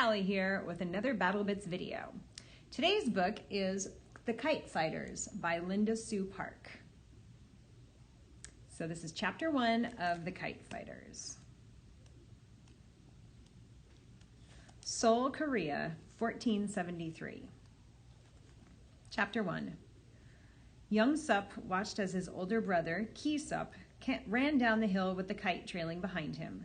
Allie here with another BattleBits video. Today's book is The Kite Fighters by Linda Sue Park. So this is chapter 1 of The Kite Fighters. Seoul, Korea, 1473. Chapter 1. Young Sup watched as his older brother, Sup, ran down the hill with the kite trailing behind him.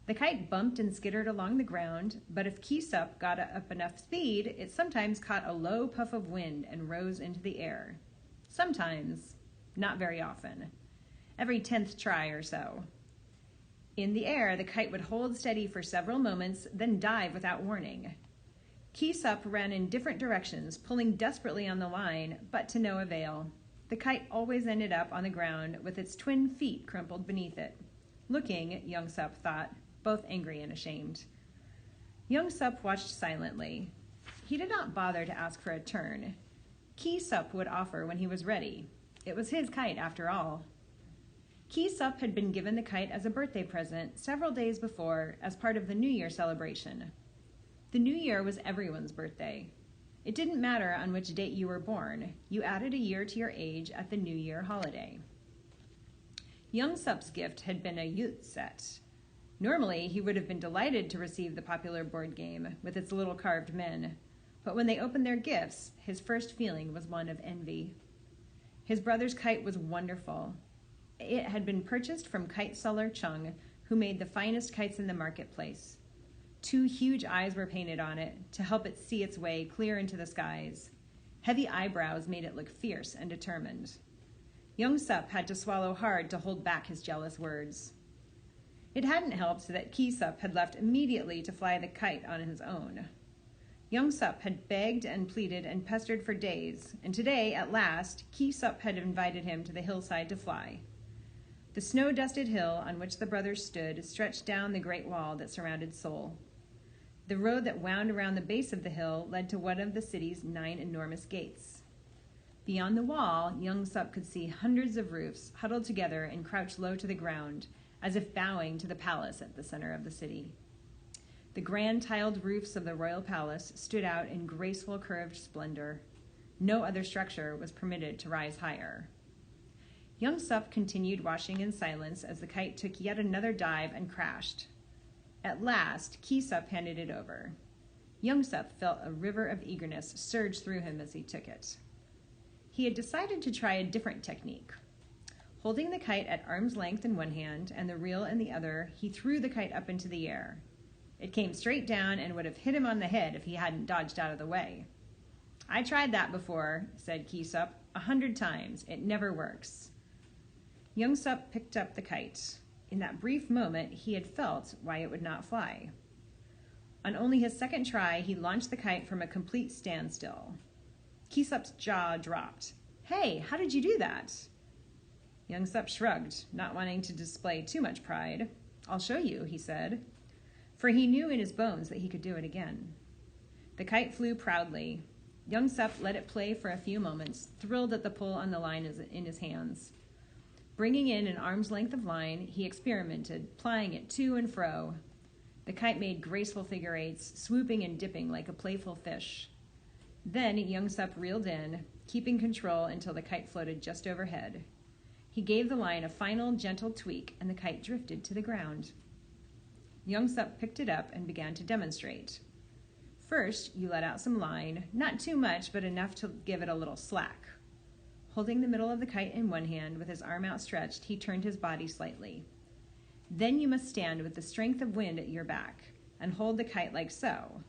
The kite bumped and skittered along the ground, but if Sup got up enough speed, it sometimes caught a low puff of wind and rose into the air. Sometimes, not very often. Every 10th try or so. In the air, the kite would hold steady for several moments, then dive without warning. Sup ran in different directions, pulling desperately on the line, but to no avail. The kite always ended up on the ground with its twin feet crumpled beneath it. Looking, Young Sup thought, both angry and ashamed. Young Sup watched silently. He did not bother to ask for a turn. Sup would offer when he was ready. It was his kite, after all. Sup had been given the kite as a birthday present several days before as part of the New Year celebration. The New Year was everyone's birthday. It didn't matter on which date you were born. You added a year to your age at the New Year holiday. Young Sup's gift had been a youth set. Normally, he would have been delighted to receive the popular board game with its little carved men, but when they opened their gifts, his first feeling was one of envy. His brother's kite was wonderful. It had been purchased from kite seller Chung, who made the finest kites in the marketplace. 2 huge eyes were painted on it to help it see its way clear into the skies. Heavy eyebrows made it look fierce and determined. Young Sup had to swallow hard to hold back his jealous words. It hadn't helped that Sup had left immediately to fly the kite on his own. Young Sup had begged and pleaded and pestered for days, and today, at last, Sup had invited him to the hillside to fly. The snow-dusted hill on which the brothers stood stretched down the great wall that surrounded Seoul. The road that wound around the base of the hill led to one of the city's 9 enormous gates. Beyond the wall, Young Sup could see hundreds of roofs huddled together and crouched low to the ground, as if bowing to the palace at the center of the city. The grand tiled roofs of the royal palace stood out in graceful curved splendor. No other structure was permitted to rise higher. Young Sup continued watching in silence as the kite took yet another dive and crashed. At last, Sup handed it over. Young Sup felt a river of eagerness surge through him as he took it. He had decided to try a different technique. Holding the kite at arm's length in one hand and the reel in the other, he threw the kite up into the air. It came straight down and would have hit him on the head if he hadn't dodged out of the way. "I tried that before," said Sup, 100 times. "It never works." Young Sup picked up the kite. In that brief moment, he had felt why it would not fly. On only his second try, he launched the kite from a complete standstill. Sup's jaw dropped. "Hey, how did you do that?" Young Sup shrugged, not wanting to display too much pride. "I'll show you," he said, for he knew in his bones that he could do it again. The kite flew proudly. Young Sup let it play for a few moments, thrilled at the pull on the line in his hands. Bringing in an arm's length of line, he experimented, plying it to and fro. The kite made graceful figure eights, swooping and dipping like a playful fish. Then Young Sup reeled in, keeping control until the kite floated just overhead. He gave the line a final, gentle tweak, and the kite drifted to the ground. Young Sup picked it up and began to demonstrate. First, you let out some line, not too much, but enough to give it a little slack. Holding the middle of the kite in one hand with his arm outstretched, he turned his body slightly. Then you must stand with the strength of wind at your back and hold the kite like so.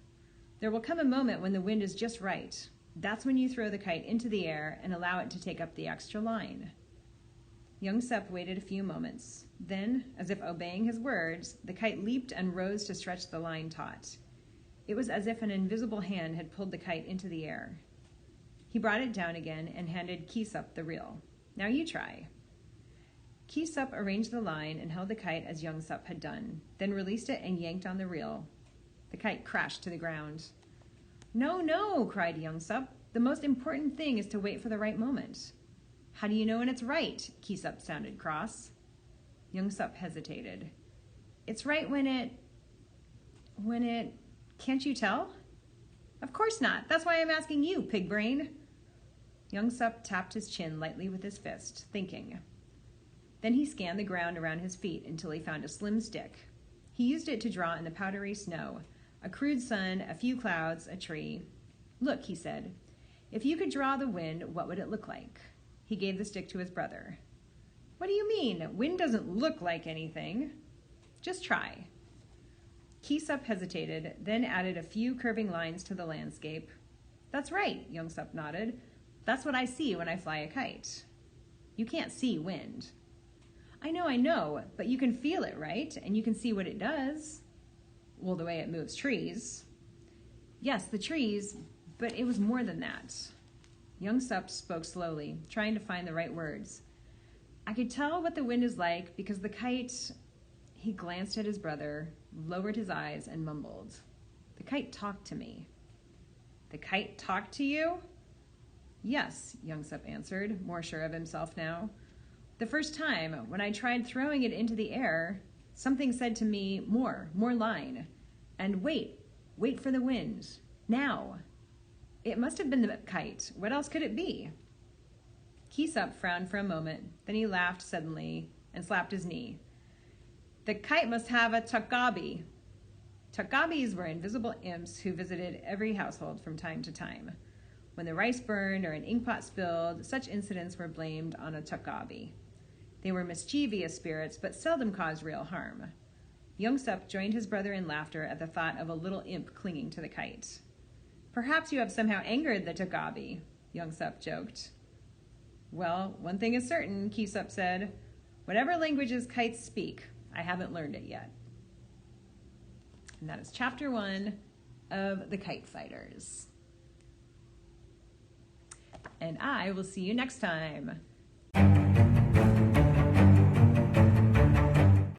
There will come a moment when the wind is just right. That's when you throw the kite into the air and allow it to take up the extra line. Young Sup waited a few moments. Then, as if obeying his words, the kite leaped and rose to stretch the line taut. It was as if an invisible hand had pulled the kite into the air. He brought it down again and handed Sup the reel. "Now you try." Sup arranged the line and held the kite as Young Sup had done, then released it and yanked on the reel. The kite crashed to the ground. "No, no," cried Young Sup. "The most important thing is to wait for the right moment." "How do you know when it's right?" Sup sounded cross. Young Sup hesitated. "It's right when it... Can't you tell? Of course not. That's why I'm asking you, pig brain. Young Sup tapped his chin lightly with his fist, thinking. Then he scanned the ground around his feet until he found a slim stick. He used it to draw in the powdery snow, a crude sun, a few clouds, a tree. Look, he said, if you could draw the wind, what would it look like? He gave the stick to his brother. What do you mean? Wind doesn't look like anything. Just try. Sup hesitated, then added a few curving lines to the landscape. That's right, Young Sup nodded. That's what I see when I fly a kite. You can't see wind. I know, but you can feel it, right? And you can see what it does. Well, the way it moves trees. Yes, the trees, but it was more than that. Young Sup spoke slowly, trying to find the right words. I could tell what the wind is like because the kite... He glanced at his brother, lowered his eyes, and mumbled. The kite talked to me. The kite talked to you? Yes, Young Sup answered, more sure of himself now. The first time, when I tried throwing it into the air, something said to me, more line. And wait for the wind. Now. It must have been the kite. What else could it be? Sup frowned for a moment, then he laughed suddenly and slapped his knee. The kite must have a takabi. Takabis were invisible imps who visited every household from time to time. When the rice burned or an inkpot spilled, such incidents were blamed on a takabi. They were mischievous spirits, but seldom caused real harm. Young Sup joined his brother in laughter at the thought of a little imp clinging to the kite. Perhaps you have somehow angered the takabi, Young Sup joked. Well, one thing is certain, Sup said. Whatever languages kites speak, I haven't learned it yet. And that is chapter 1 of the Kite Fighters. And I will see you next time.